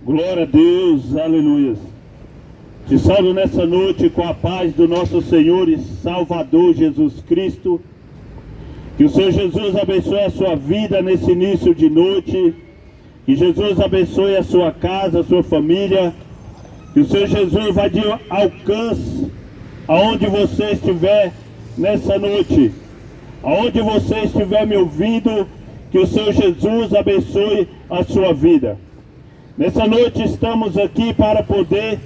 Glória a Deus, aleluia. Te saúdo nessa noite com a paz do nosso Senhor e Salvador Jesus Cristo. Que o Senhor Jesus abençoe a sua vida nesse início de noite. Que Jesus abençoe a sua casa, a sua família. Que o Senhor Jesus vá de alcance aonde você estiver nessa noite. Aonde você estiver me ouvindo, que o Senhor Jesus abençoe a sua vida. Nessa noite estamos aqui para poder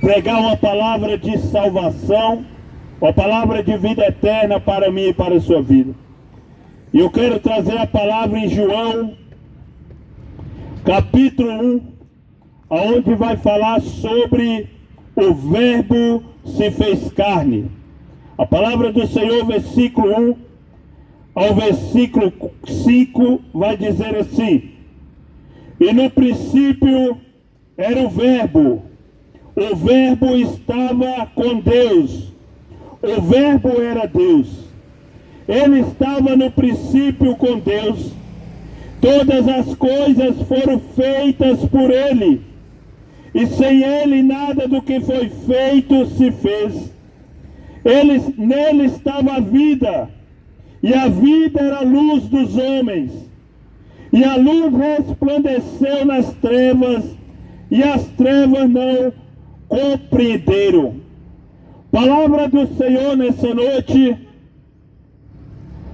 pregar uma palavra de salvação, uma palavra de vida eterna para mim e para a sua vida. E eu quero trazer a palavra em João, capítulo 1, onde vai falar sobre o Verbo se fez carne. A palavra do Senhor, versículo 1 ao versículo 5, vai dizer assim: E no princípio era o Verbo estava com Deus, o Verbo era Deus, ele estava no princípio com Deus, todas as coisas foram feitas por ele, e sem ele nada do que foi feito se fez. Nele estava a vida, e a vida era a luz dos homens. E a luz resplandeceu nas trevas, e as trevas não compreenderam. Palavra do Senhor nessa noite,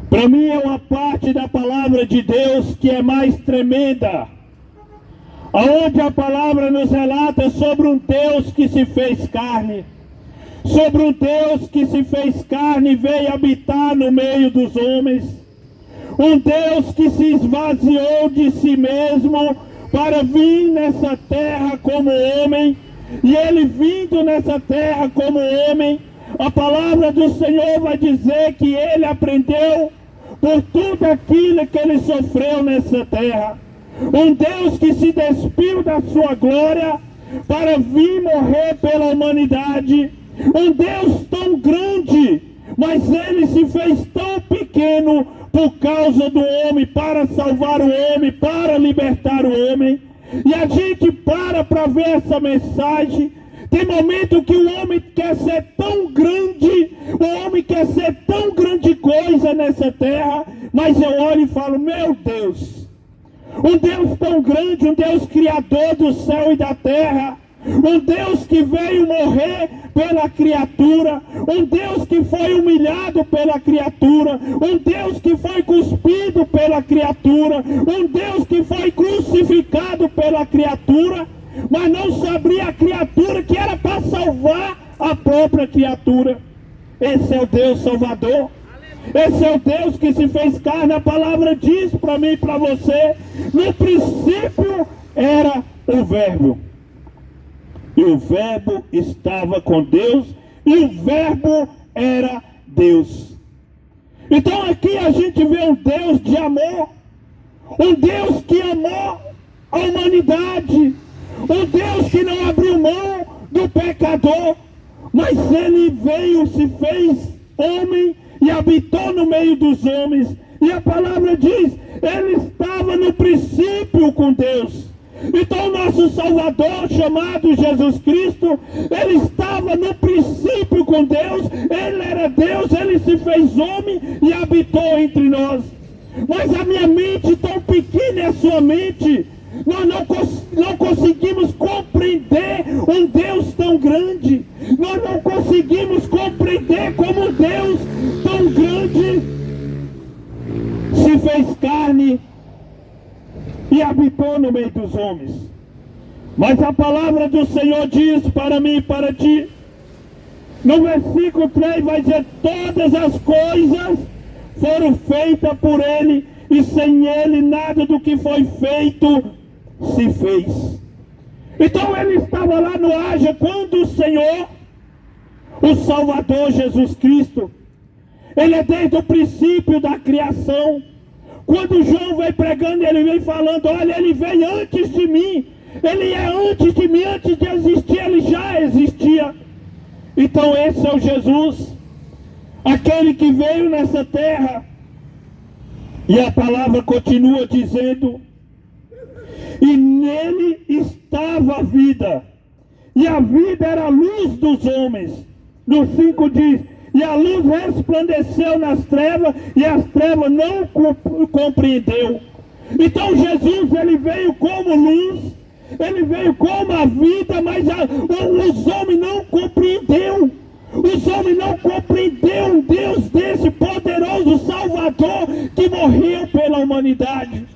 para mim é uma parte da palavra de Deus que é mais tremenda. Aonde a palavra nos relata sobre um Deus que se fez carne. Sobre um Deus que se fez carne e veio habitar no meio dos homens. Um Deus que se esvaziou de si mesmo para vir nessa terra como homem. E ele vindo nessa terra como homem, a palavra do Senhor vai dizer que ele aprendeu por tudo aquilo que ele sofreu nessa terra. Um Deus que se despiu da sua glória para vir morrer pela humanidade. Um Deus tão grande, mas ele se fez tão pequeno por causa do homem, para salvar o homem, para libertar o homem. E a gente para ver essa mensagem. Tem momento que o homem quer ser tão grande, o homem quer ser tão grande coisa nessa terra, mas eu olho e falo, meu Deus, um Deus tão grande, um Deus criador do céu e da terra, um Deus que veio morrer pela criatura, um Deus que foi humilhado pela criatura, um Deus que foi cuspido pela criatura, um Deus que foi crucificado pela criatura, mas não sabia a criatura que era para salvar a própria criatura. Esse é o Deus Salvador. Esse é o Deus que se fez carne. A palavra diz para mim e para você: no princípio era o Verbo. E o Verbo estava com Deus, e o Verbo era Deus. Então aqui a gente vê um Deus de amor, um Deus que amou a humanidade, um Deus que não abriu mão do pecador, mas ele veio, se fez homem e habitou no meio dos homens. E a palavra diz, ele estava no princípio com Deus. Então o nosso Salvador, chamado Jesus Cristo, ele estava no princípio com Deus, ele era Deus, ele se fez homem e habitou entre nós. Mas a minha mente tão pequena é a sua mente, nós não conseguimos compreender um Deus tão grande, nós não conseguimos compreender como um Deus tão grande se fez carne e habitou no meio dos homens. Mas a palavra do Senhor diz para mim e para ti, no versículo 3 vai dizer, todas as coisas foram feitas por ele, e sem ele nada do que foi feito se fez. Então ele estava lá no Haja quando o Senhor, o Salvador Jesus Cristo, ele é desde o princípio da criação. Quando João vem pregando, ele vem falando, olha, ele veio antes de mim, ele é antes de mim, antes de existir, ele já existia. Então esse é o Jesus, aquele que veio nessa terra. E a palavra continua dizendo, e nele está dava vida, e a vida era a luz dos homens. No 5 diz: e a luz resplandeceu nas trevas, e as trevas não compreendeu. Então Jesus, ele veio como luz, ele veio como a vida, mas os homens não compreenderam. Os homens não compreenderam um Deus desse poderoso Salvador que morreu pela humanidade.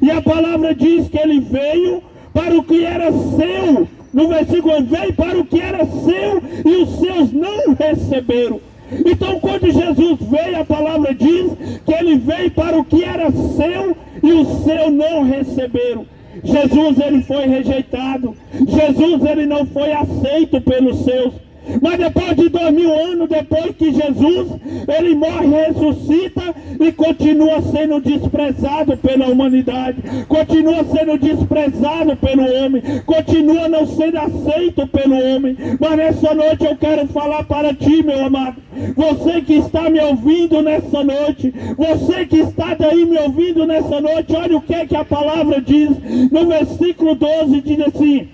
E a palavra diz que ele veio para o que era seu. No versículo, veio para o que era seu e os seus não receberam. Então quando Jesus veio, a palavra diz que ele veio para o que era seu e os seus não receberam. Jesus, ele foi rejeitado. Jesus, ele não foi aceito pelos seus. Mas depois de 2000 anos, depois que Jesus, ele morre, ressuscita e continua sendo desprezado pela humanidade, continua sendo desprezado pelo homem, continua não sendo aceito pelo homem. Mas nessa noite eu quero falar para ti, meu amado, você que está me ouvindo nessa noite, você que está daí me ouvindo nessa noite, olha o que é que a palavra diz, no versículo 12 diz assim: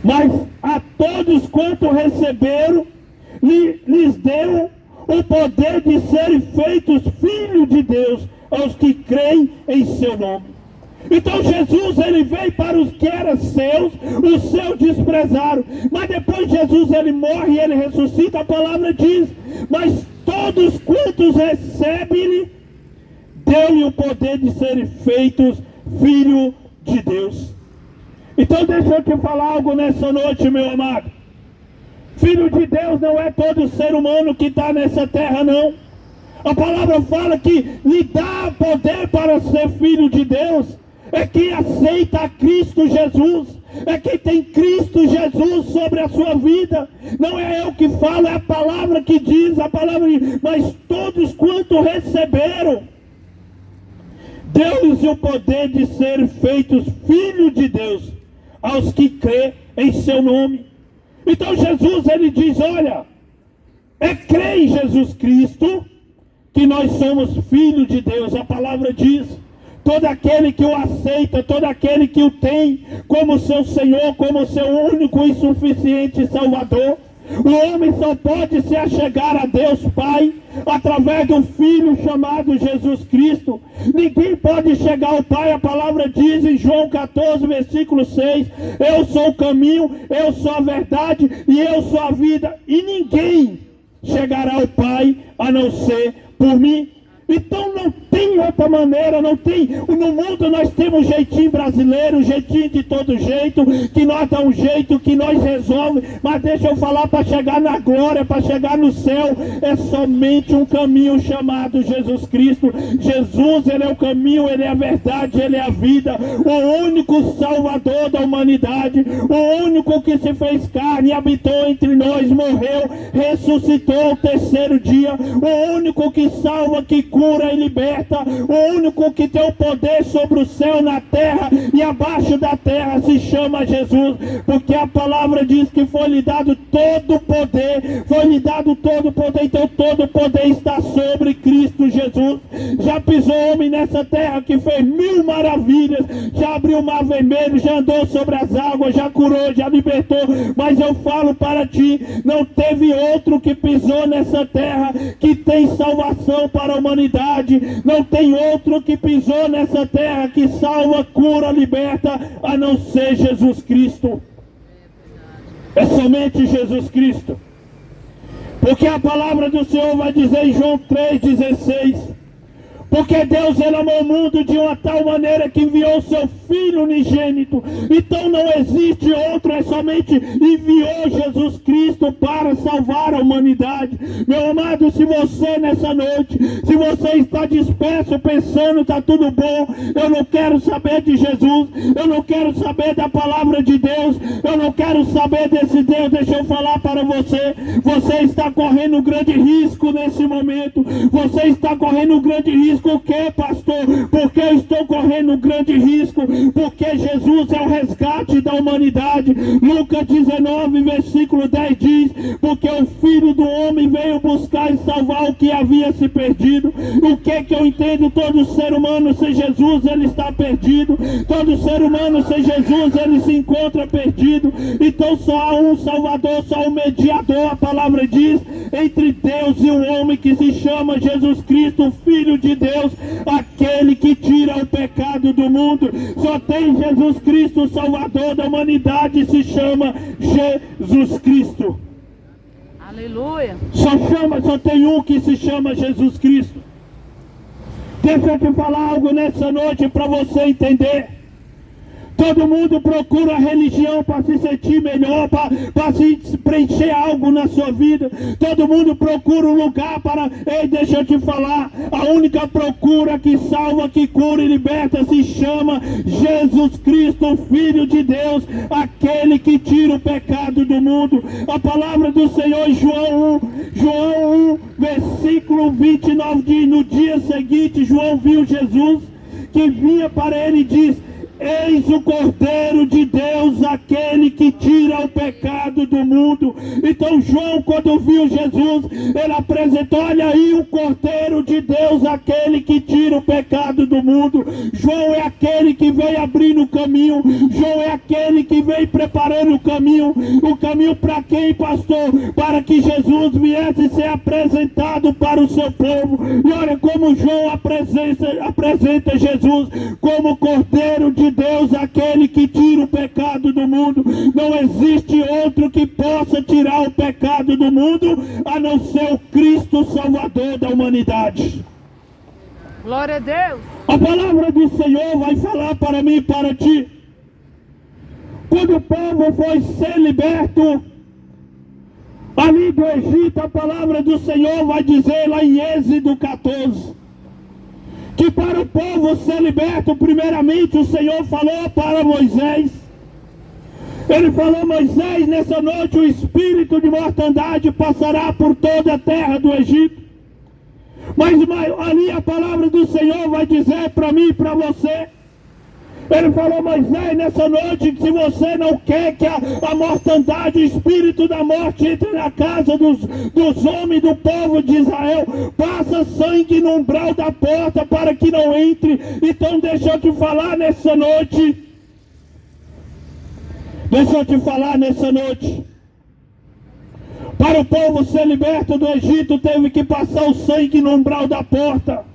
mas a todos quanto receberam, lhes deu o poder de serem feitos filhos de Deus, aos que creem em seu nome. Então Jesus, ele veio para os que eram seus, os seus desprezaram. Mas depois Jesus, ele morre e ele ressuscita, a palavra diz: mas todos quantos recebem, deu-lhe o poder de serem feitos filhos de Deus. Então deixa eu te falar algo nessa noite, meu amado. Filho de Deus não é todo ser humano que está nessa terra, não. A palavra fala que lhe dá poder para ser filho de Deus. É quem aceita a Cristo Jesus. É quem tem Cristo Jesus sobre a sua vida. Não é eu que falo, é a palavra que diz, a palavra diz, mas todos quanto receberam, deu-lhes o poder de serem feitos filhos de Deus, aos que crê em seu nome. Então Jesus, ele diz, olha, é crer em Jesus Cristo que nós somos filhos de Deus. A palavra diz: todo aquele que o aceita, todo aquele que o tem como seu Senhor, como seu único e suficiente Salvador. O homem só pode se achegar a Deus Pai através do Filho chamado Jesus Cristo. Ninguém pode chegar ao Pai. A palavra diz em João 14, versículo 6: eu sou o caminho, eu sou a verdade e eu sou a vida, e ninguém chegará ao Pai a não ser por mim. Então não tem outra maneira, não tem. No mundo nós temos jeitinho brasileiro, jeitinho de todo jeito, que nós dá um jeito, que nós resolve. Mas deixa eu falar, para chegar na glória, para chegar no céu, é somente um caminho chamado Jesus Cristo. Jesus, ele é o caminho, ele é a verdade, ele é a vida, o único Salvador da humanidade, o único que se fez carne, habitou entre nós, morreu, ressuscitou ao terceiro dia, o único que salva, que cura e liberta, o único que tem o poder sobre o céu, na terra e abaixo da terra, se chama Jesus, porque a palavra diz que foi-lhe dado todo o poder, foi-lhe dado todo o poder. Então todo o poder está sobre Cristo Jesus. Já pisou homem nessa terra que fez 1000 maravilhas, já abriu o mar vermelho, já andou sobre as águas, já curou, já libertou. Mas eu falo para ti, não teve outro que pisou nessa terra que tem salvação para a humanidade. Não tem outro que pisou nessa terra que salva, cura, liberta, a não ser Jesus Cristo. É somente Jesus Cristo. Porque a palavra do Senhor vai dizer em João 3,16: porque Deus, ele amou o mundo de uma tal maneira que enviou o seu Filho unigênito. Então não existe outro, é somente enviou Jesus Cristo para salvar a humanidade. Meu amado, se você nessa noite, se você está disperso pensando, está tudo bom, eu não quero saber de Jesus, eu não quero saber da palavra de Deus, eu não quero saber desse Deus, deixa eu falar para você, você está correndo um grande risco nesse momento, você está correndo um grande risco Risco o quê, pastor? Porque eu estou correndo um grande risco, porque Jesus é o resgate da humanidade. Lucas 19, versículo 10 diz: porque o Filho do Homem veio buscar e salvar o que havia se perdido. O que eu entendo? Todo ser humano sem Jesus, ele está perdido. Todo ser humano sem Jesus, ele se encontra perdido. Então só há um Salvador, só um mediador, a palavra diz, entre Deus e o homem, que se chama Jesus Cristo, o Filho de Deus, aquele que tira o pecado do mundo. Só tem Jesus Cristo, o Salvador da humanidade, se chama Jesus Cristo. Aleluia. Só tem um que se chama Jesus Cristo. Deixa eu te falar algo nessa noite para você entender. Todo mundo procura a religião para se sentir melhor, para se preencher algo na sua vida. Todo mundo procura um lugar para... Ei, deixa eu te falar. A única procura que salva, que cura e liberta se chama Jesus Cristo, Filho de Deus, aquele que tira o pecado do mundo. A palavra do Senhor em João 1, versículo 29 diz: no dia seguinte João viu Jesus que vinha para ele e diz: eis o Cordeiro de Deus, aquele que tira o pecado do mundo. Então João, quando viu Jesus, ele apresentou: olha aí o Cordeiro de Deus, aquele que tira o pecado do mundo. João é aquele que vem abrindo o caminho. João é aquele que vem preparando o caminho. O caminho para quem, pastor? Para que Jesus viesse ser apresentado para o seu povo. E olha como João apresenta Jesus como Cordeiro de Deus, aquele que tira o pecado do mundo. Não existe outro que possa tirar o pecado do mundo a não ser o Cristo Salvador da humanidade. Glória a Deus. A palavra do Senhor vai falar para mim e para ti. Quando o povo foi ser liberto ali do Egito, a palavra do Senhor vai dizer lá em Êxodo 14 que para o povo ser liberto, primeiramente o Senhor falou para Moisés. Ele falou: Moisés, nessa noite o espírito de mortandade passará por toda a terra do Egito. Mas ali a palavra do Senhor vai dizer para mim e para você. Ele falou: Moisés, nessa noite, se você não quer que a mortandade, o espírito da morte entre na casa dos homens do povo de Israel, passa sangue no umbral da porta para que não entre. Então deixa eu te falar nessa noite. Deixa eu te falar nessa noite. Para o povo ser liberto do Egito, teve que passar o sangue no umbral da porta.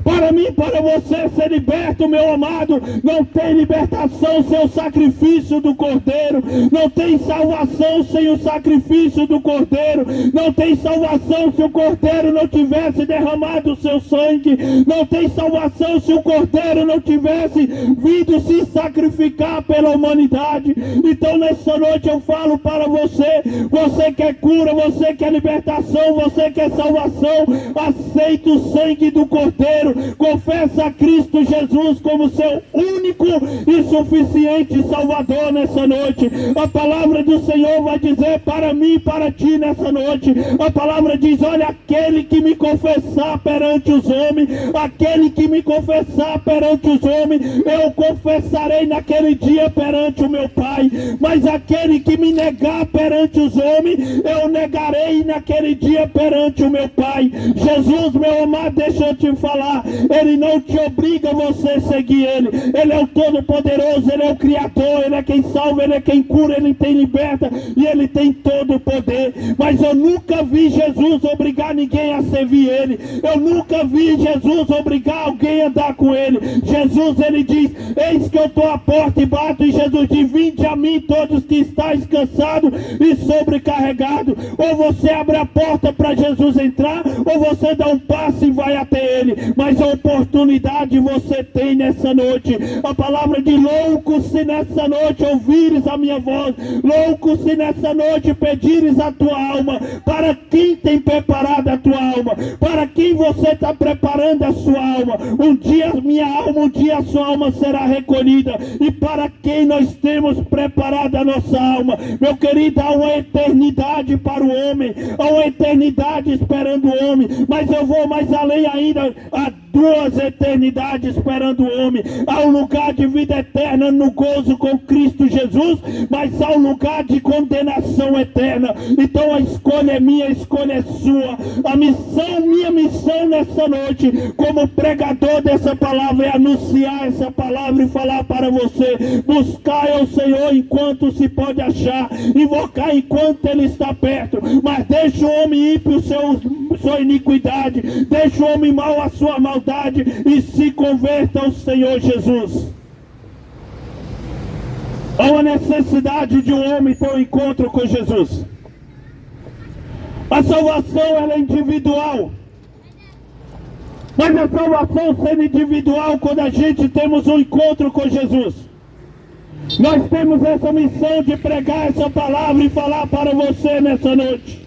Para mim, para você ser liberto, meu amado, não tem libertação sem o sacrifício do Cordeiro. Não tem salvação sem o sacrifício do Cordeiro. Não tem salvação se o Cordeiro não tivesse derramado o seu sangue. Não tem salvação se o Cordeiro não tivesse vindo se sacrificar pela humanidade. Então nessa noite eu falo para você: você quer cura, você quer libertação, você quer salvação, aceita o sangue do Cordeiro. Confessa a Cristo Jesus como seu único e suficiente Salvador nessa noite. A palavra do Senhor vai dizer para mim e para ti nessa noite. A palavra diz: olha, aquele que me confessar perante os homens, aquele que me confessar perante os homens, eu confessarei naquele dia perante o meu Pai. Mas aquele que me negar perante os homens, eu negarei naquele dia perante o meu Pai. Jesus, meu amado, deixa eu te falar. Ele não te obriga a você seguir Ele. Ele é o Todo-Poderoso, Ele é o Criador, Ele é quem salva, Ele é quem cura, Ele tem liberta e Ele tem todo o poder. Mas eu nunca vi Jesus obrigar ninguém a servir Ele. Eu nunca vi Jesus obrigar alguém a andar com Ele. Jesus, Ele diz: eis que eu estou à porta e bato. E Jesus diz: vinde a mim todos que estáis cansados e sobrecarregados. Ou você abre a porta para Jesus entrar, ou você dá um passo e vai até Ele. Mas Mas a oportunidade você tem nessa noite. A palavra de louco se nessa noite ouvires a minha voz. Louco se nessa noite pedires a tua alma. Para quem tem preparado a tua alma? Para quem você está preparando a sua alma? Um dia minha alma, um dia a sua alma será recolhida. E para quem nós temos preparado a nossa alma? Meu querido, há uma eternidade para o homem. Há uma eternidade esperando o homem. Mas eu vou mais além ainda. Há duas eternidades esperando o homem. Há um lugar de vida eterna no gozo com Cristo Jesus, mas há um lugar de condenação eterna. Então a escolha é minha, a escolha é sua. A missão, minha missão nessa noite, como pregador dessa palavra, é anunciar essa palavra e falar para você: buscar ao Senhor enquanto se pode achar, invocar enquanto Ele está perto. Mas deixa o homem ímpio sua iniquidade, deixa o homem mau a sua maldade e se converta ao Senhor Jesus. Há uma necessidade de um homem ter um encontro com Jesus. A salvação ela é individual. Mas a salvação sendo individual, quando a gente temos um encontro com Jesus, nós temos essa missão de pregar essa palavra e falar para você nessa noite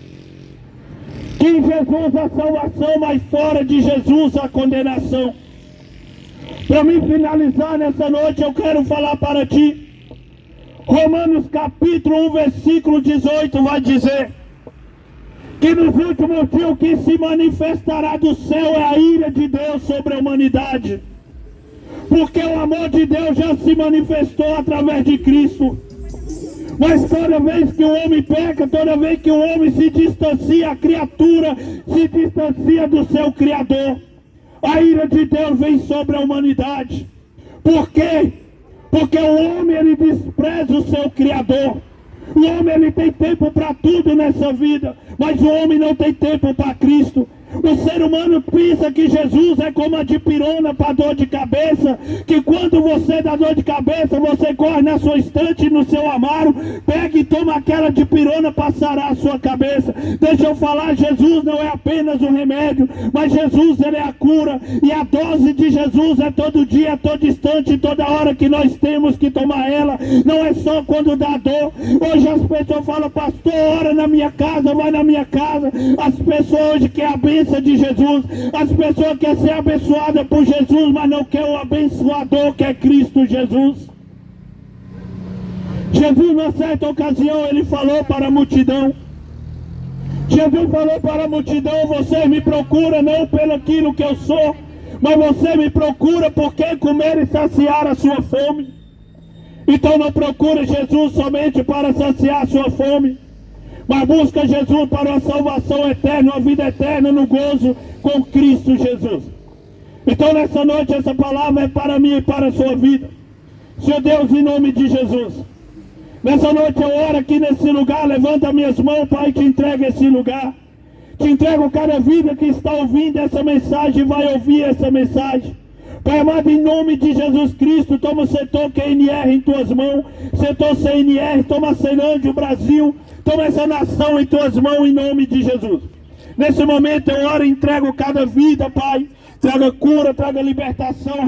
que em Jesus a salvação, mas fora de Jesus a condenação. Para mim finalizar nessa noite, eu quero falar para ti, Romanos capítulo 1, versículo 18 vai dizer que nos últimos dias o que se manifestará do céu é a ira de Deus sobre a humanidade, porque o amor de Deus já se manifestou através de Cristo. Mas toda vez que o homem peca, toda vez que o homem se distancia, a criatura se distancia do seu Criador, a ira de Deus vem sobre a humanidade. Por quê? Porque o homem ele despreza o seu Criador. O homem ele tem tempo para tudo nessa vida, mas o homem não tem tempo para Cristo. O ser humano pensa que Jesus é como a dipirona para dor de cabeça, que quando você dá dor de cabeça, você corre na sua estante, no seu armário, pega e toma aquela dipirona para sarar a sua cabeça. Deixa eu falar, Jesus não é apenas um remédio, mas Jesus ele é a cura, e a dose de Jesus é todo dia, todo instante, toda hora que nós temos que tomar ela, não é só quando dá dor. Hoje as pessoas falam: pastor, ora na minha casa, vai na minha casa. As pessoas hoje querem a bênção de Jesus, as pessoas querem ser abençoadas por Jesus, mas não querem o abençoador que é Cristo Jesus. Jesus, na certa ocasião, ele falou para a multidão, Jesus falou para a multidão: vocês me procuram não pelo aquilo que eu sou, mas você me procura porque comer e saciar a sua fome. Então não procura Jesus somente para saciar a sua fome, mas busca Jesus para uma salvação eterna, uma vida eterna no gozo com Cristo Jesus. Então nessa noite essa palavra é para mim e para a sua vida. Senhor Deus, em nome de Jesus, nessa noite eu oro aqui nesse lugar, levanta minhas mãos, Pai, te entrego esse lugar. Te entrego cada vida que está ouvindo essa mensagem e vai ouvir essa mensagem. Pai amado, em nome de Jesus Cristo, toma o setor QNR em tuas mãos, setor CNR, toma a Ceilândia, o Brasil, toma essa nação em tuas mãos, em nome de Jesus. Nesse momento eu oro e entrego cada vida, Pai, traga cura, traga libertação.